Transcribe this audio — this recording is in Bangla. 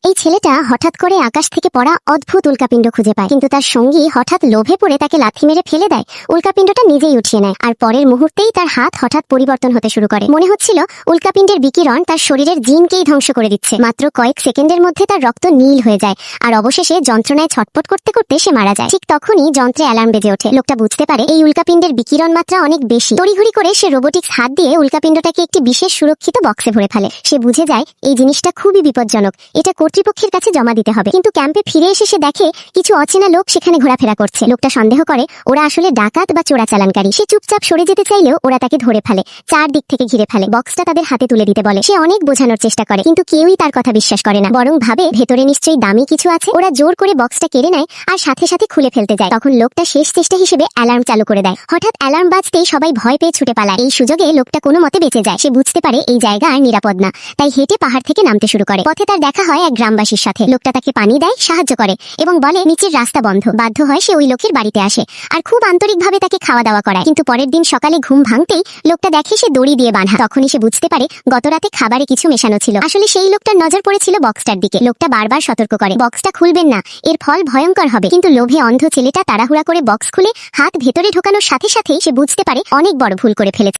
এই ছেলেটা হঠাৎ করে আকাশ থেকে পড়া অদ্ভুত উল্কাপিণ্ড খুঁজে পায়, কিন্তু তার সঙ্গী হঠাৎ লোভে পড়ে তাকে লাথি মেরে ফেলে দেয়। উল্কাপিণ্ডটা নিজেই উঠিয়ে নেয়, আর পরের মুহূর্তেই তার হাত হঠাৎ পরিবর্তন হতে শুরু করে। মনে হচ্ছিল উল্কাপিণ্ডের বিকিরণ তার শরীরের জিনকেই ধ্বংস করে দিচ্ছে। মাত্র কয়েক সেকেন্ডের মধ্যে তার রক্ত নীল হয়ে যায়, আর অবশেষে যন্ত্রণায় ছটপট করতে করতে সে মারা যায়। ঠিক তখনই যন্ত্রে অ্যালার্ম বেজে ওঠে। লোকটা বুঝতে পারে এই উল্কাপিণ্ডের বিকিরণ মাত্রা অনেক বেশি। তড়িঘড়ি করে সে রোবোটিক্স হাত দিয়ে উল্কাপিণ্ডটাকে একটি বিশেষ সুরক্ষিত বক্সে ভরে ফেলে। সে বুঝে যায় এই জিনিসটা খুবই বিপজ্জনক, এটা কর্তৃপক্ষের কাছে জমা দিতে হবে। কিন্তু ক্যাম্পে ফিরে এসে সে দেখে কিছু অচেনা লোক সেখানে ঘোরাফেরা করছে। লোকটা সন্দেহ করে ওরা আসলে ডাকাত বা চোরাচালানকারী। সে চুপচাপ সরে যেতে চাইলেও ওরা তাকে ধরে ফেলে, চারদিক থেকে ঘিরে ফেলে, বক্সটা তাদের হাতে তুলে দিতে বলে। সে অনেক বোঝানোর চেষ্টা করে, কিন্তু কেউই তার কথা বিশ্বাস করে না, বরং ভাবে ভেতরে নিশ্চয়ই দামি কিছু আছে। ওরা জোর করে বক্সটা কেড়ে নেয় আর সাথে সাথে খুলে ফেলতে যায়। তখন লোকটা শেষ চেষ্টা হিসেবে অ্যালার্ম চালু করে দেয়। হঠাৎ অ্যালার্ম বাজতেই সবাই ভয় পেয়ে ছুটে পালায়। এই সুযোগে লোকটা কোনো মতে বেঁচে যায়। সে বুঝতে পারে এই জায়গা আর নিরাপদ না, তাই হেঁটে পাহাড় থেকে নামতে শুরু করে। পথে তার দেখা হয় এক গ্রামবাসীর সাথে। লোকটা তাকে পানি দেয়, সাহায্য করে এবং বলে নিচের রাস্তা বন্ধ। বাধ্য হয় সে ওই লোকের বাড়িতে আসে আর খুব আন্তরিকভাবে তাকে খাওয়া দাওয়া করায়। কিন্তু পরের দিন সকালে ঘুম ভাঙতেই লোকটা দেখে সে দড়ি দিয়ে বাঁধা। তখনই সে বুঝতে পারে গতরাতে খাবারে কিছু মেশানো ছিল। আসলে সেই লোকটার নজর পড়েছিল বক্সটার দিকে। লোকটা বারবার সতর্ক করে বক্সটা খুলবেন না, এর ফল ভয়ঙ্কর হবে। কিন্তু লোভে অন্ধ ছেলেটা তাড়াহুড়া করে বক্স খুলে হাত ভেতরে ঢোকানোর সাথে সাথেই সে বুঝতে পারে অনেক বড় ভুল করে ফেলেছে।